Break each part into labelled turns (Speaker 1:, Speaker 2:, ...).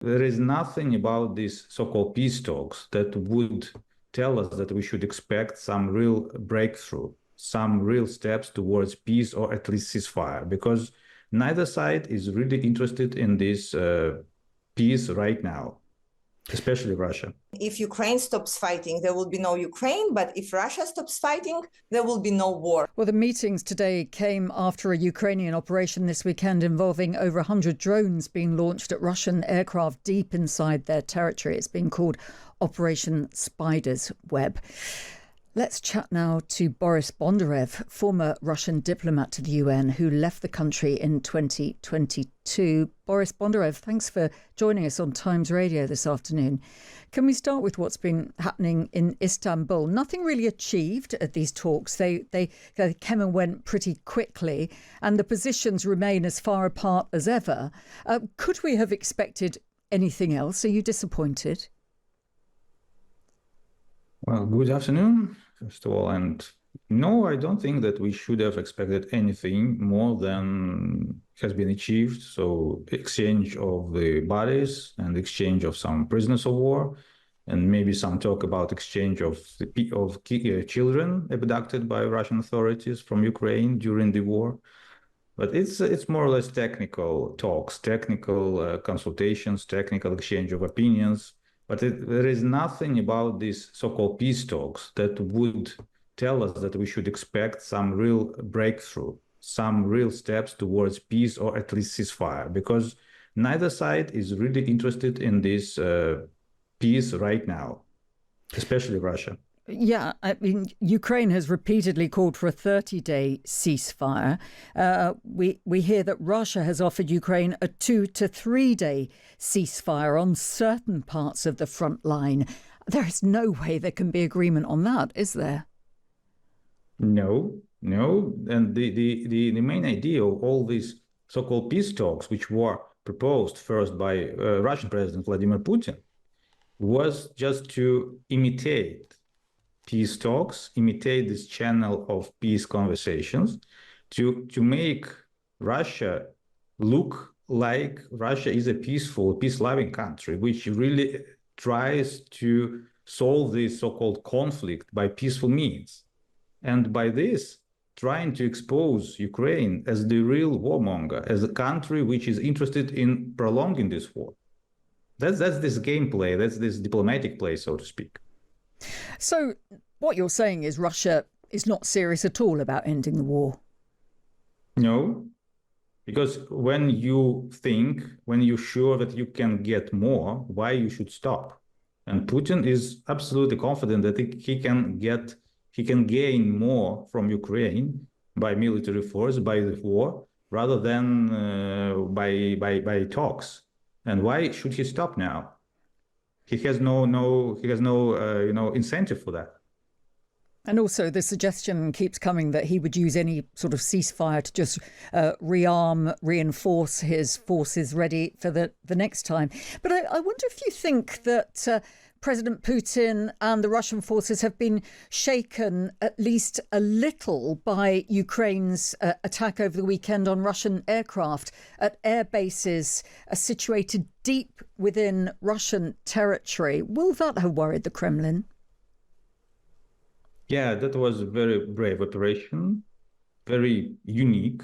Speaker 1: There is nothing about these so-called peace talks that would tell us that we should expect some real breakthrough, some real steps towards peace or at least ceasefire, because neither side is really interested in this peace right now, especially Russia.
Speaker 2: If Ukraine stops fighting, there will be no Ukraine, but if Russia stops fighting, there will be no war.
Speaker 3: Well, the meetings today came after a Ukrainian operation this weekend involving over 100 drones being launched at Russian aircraft deep inside their territory. It's been called Operation Spider's Web. Let's chat now to Boris Bondarev, former Russian diplomat to the UN who left the country in 2022. Boris Bondarev, thanks for joining us on Times Radio this afternoon. Can we start with what's been happening in Istanbul? Nothing really achieved at these talks. They came and went pretty quickly, and the positions remain as far apart as ever. Could we have expected anything else? Are you disappointed?
Speaker 1: Well, good afternoon, first of all. And no, I don't think that we should have expected anything more than has been achieved. So exchange of the bodies and exchange of some prisoners of war, and maybe some talk about exchange of children abducted by Russian authorities from Ukraine during the war. But it's more or less technical talks, technical consultations, technical exchange of opinions. But there is nothing about these so-called peace talks that would tell us that we should expect some real breakthrough, some real steps towards peace or at least ceasefire, because neither side is really interested in this peace right now, especially Russia.
Speaker 3: Yeah, I mean, Ukraine has repeatedly called for a 30-day ceasefire. We hear that Russia has offered Ukraine a 2 to 3 day ceasefire on certain parts of the front line. There is no way there can be agreement on that, is there?
Speaker 1: No. And the main idea of all these so-called peace talks, which were proposed first by Russian President Vladimir Putin, was just to imitate peace talks, imitate this channel of peace conversations, to make Russia look like Russia is a peaceful, peace-loving country, which really tries to solve this so-called conflict by peaceful means. And by this, trying to expose Ukraine as the real warmonger, as a country which is interested in prolonging this war. That's this gameplay, that's this diplomatic play, so to speak.
Speaker 3: So what you're saying is Russia is not serious at all about ending the war?
Speaker 1: No, because when you're sure that you can get more, why you should stop? And Putin is absolutely confident that he can gain more from Ukraine by military force, by the war, rather than by talks. And why should he stop now? He has no incentive for that.
Speaker 3: And also the suggestion keeps coming that he would use any sort of ceasefire to just rearm, reinforce his forces ready for the next time. But I wonder if you think that President Putin and the Russian forces have been shaken at least a little by Ukraine's attack over the weekend on Russian aircraft at air bases situated deep within Russian territory. Will that have worried the Kremlin?
Speaker 1: Yeah, that was a very brave operation, very unique.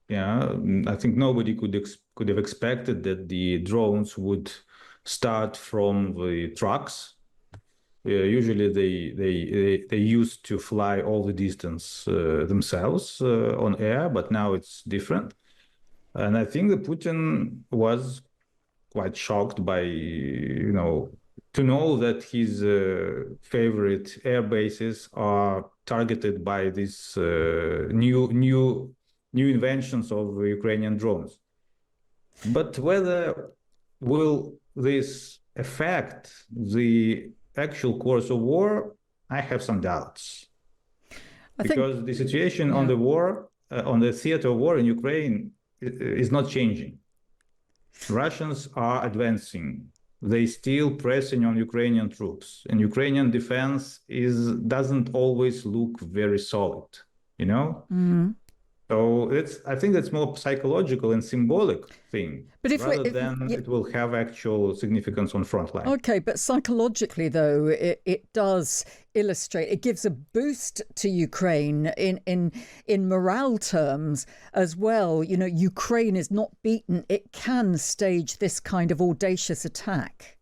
Speaker 1: Yeah, I think nobody could have expected that the drones would start from the trucks. Usually they used to fly all the distance themselves on air, but now it's different. And I think that Putin was quite shocked by, to know that his favorite air bases are targeted by these new inventions of Ukrainian drones. But whether will this affect the actual course of war, I have some doubts. Because the situation on the war, on the theater of war in Ukraine is not changing. Russians are advancing. They still pressing on Ukrainian troops, and Ukrainian defense doesn't always look very solid,
Speaker 3: Mm-hmm.
Speaker 1: So I think that's more psychological and symbolic thing,
Speaker 3: but
Speaker 1: rather than it will have actual significance on front line.
Speaker 3: Okay, but psychologically, though, it does illustrate, it gives a boost to Ukraine in morale terms as well. You know, Ukraine is not beaten. It can stage this kind of audacious attack.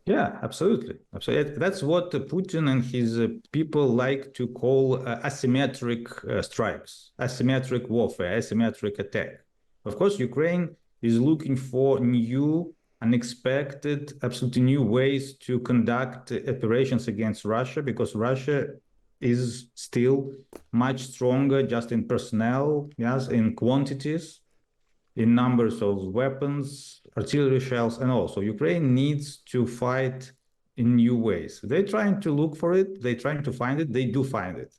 Speaker 1: Yeah, absolutely. Absolutely. That's what Putin and his people like to call asymmetric strikes, asymmetric warfare, asymmetric attack. Of course, Ukraine is looking for new, unexpected, absolutely new ways to conduct operations against Russia, because Russia is still much stronger just in personnel, yes, in quantities, in numbers of weapons, artillery shells, and all. So Ukraine needs to fight in new ways. They're trying to look for it. They're trying to find it. They do find it.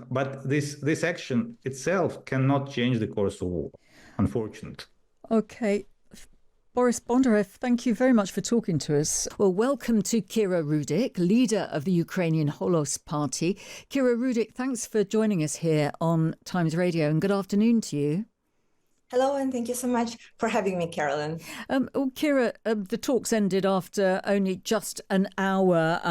Speaker 1: But this action itself cannot change the course of war, unfortunately.
Speaker 3: Okay. Boris Bondarev, thank you very much for talking to us. Well, welcome to Kira Rudik, leader of the Ukrainian Holos party. Kira Rudik, thanks for joining us here on Times Radio, and good afternoon to you.
Speaker 2: Hello, and thank you so much for having me, Carolyn.
Speaker 3: Kira, the talks ended after only just an hour.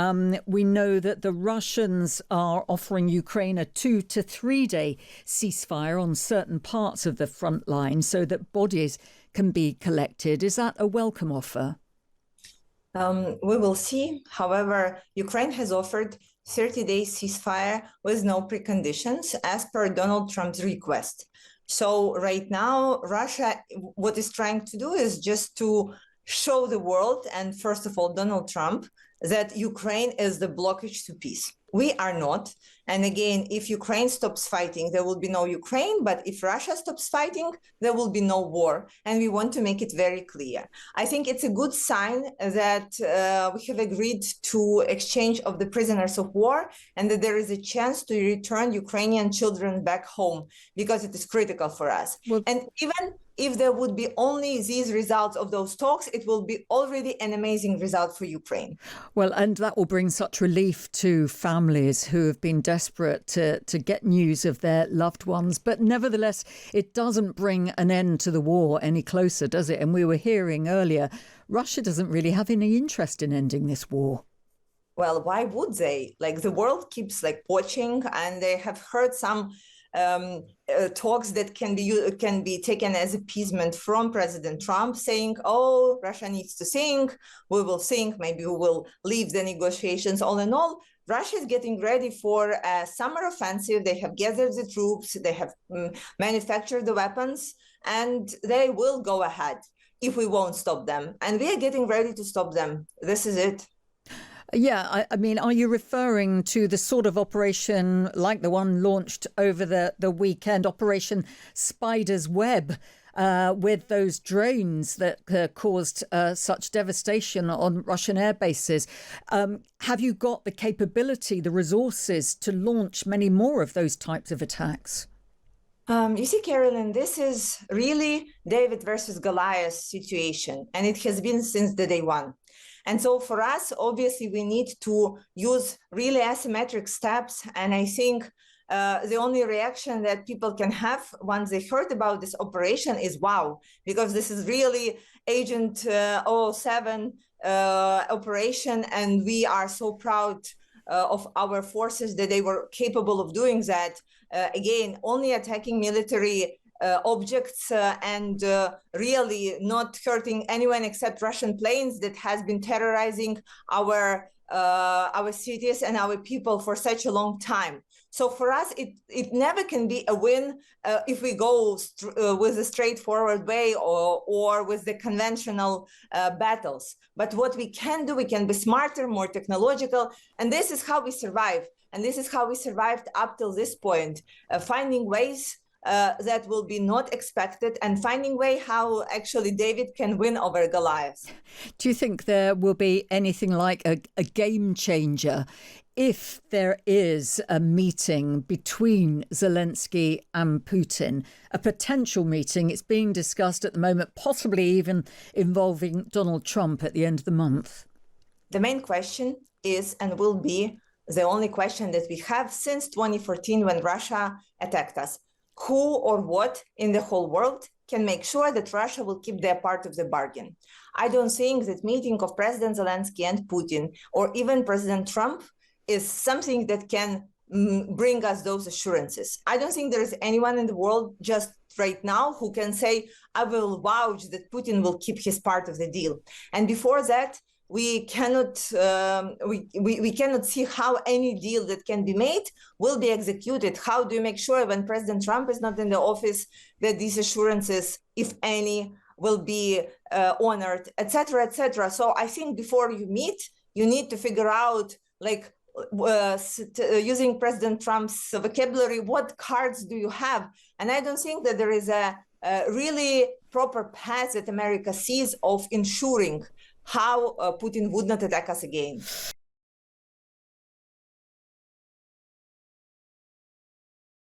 Speaker 3: We know that the Russians are offering Ukraine a 2 to 3 day ceasefire on certain parts of the front line so that bodies can be collected. Is that a welcome offer?
Speaker 2: We will see. However, Ukraine has offered 30-day ceasefire with no preconditions as per Donald Trump's request. So right now, Russia, what is trying to do is just to show the world, and first of all, Donald Trump, that Ukraine is the blockage to peace. We are not. And again, if Ukraine stops fighting, there will be no Ukraine. But if Russia stops fighting, there will be no war. And we want to make it very clear. I think it's a good sign that we have agreed to exchange of the prisoners of war, and that there is a chance to return Ukrainian children back home, because it is critical for us. Well, and even if there would be only these results of those talks, it will be already an amazing result for Ukraine.
Speaker 3: Well, and that will bring such relief to families who have been desperate to get news of their loved ones. But nevertheless, it doesn't bring an end to the war any closer, does it? And we were hearing earlier, Russia doesn't really have any interest in ending this war.
Speaker 2: Well, why would they? Like, the world keeps watching, and they have heard some talks that can be taken as appeasement from President Trump, saying, oh, Russia needs to think, we will think, maybe we will leave the negotiations. All in all, Russia is getting ready for a summer offensive. They have gathered the troops, they have manufactured the weapons, and they will go ahead if we won't stop them. And we are getting ready to stop them. This is it.
Speaker 3: Yeah, I mean, are you referring to the sort of operation like the one launched over the weekend, Operation Spider's Web, with those drones that caused such devastation on Russian air bases? Have you got the capability, the resources to launch many more of those types of attacks?
Speaker 2: You see, Carolyn, this is really David versus Goliath situation, and it has been since the day one. And so for us, obviously, we need to use really asymmetric steps. And I think the only reaction that people can have once they heard about this operation is wow, because this is really Agent 007 operation. And we are so proud of our forces that they were capable of doing that. Again, only attacking military objects and really not hurting anyone except Russian planes that has been terrorizing our cities and our people for such a long time. So for us, it never can be a win if we go with a straightforward way or with the conventional battles. But what we can do, we can be smarter, more technological, and this is how we survive. And this is how we survived up till this point, finding ways that will be not expected, and finding way how actually David can win over Goliath.
Speaker 3: Do you think there will be anything like a game changer if there is a meeting between Zelensky and Putin, a potential meeting? It's being discussed at the moment, possibly even involving Donald Trump at the end of the month.
Speaker 2: The main question is and will be, the only question that we have since 2014 when Russia attacked us. Who or what in the whole world can make sure that Russia will keep their part of the bargain? I don't think that meeting of President Zelensky and Putin, or even President Trump, is something that can bring us those assurances. I don't think there is anyone in the world just right now who can say, I will vouch that Putin will keep his part of the deal. And before that, we cannot we cannot see how any deal that can be made will be executed. How do you make sure when President Trump is not in the office that these assurances, if any, will be honored, etc., etc.? So I think before you meet, you need to figure out, like, using President Trump's vocabulary, what cards do you have? And I don't think that there is a really proper path that America sees of ensuring how Putin would not attack us again.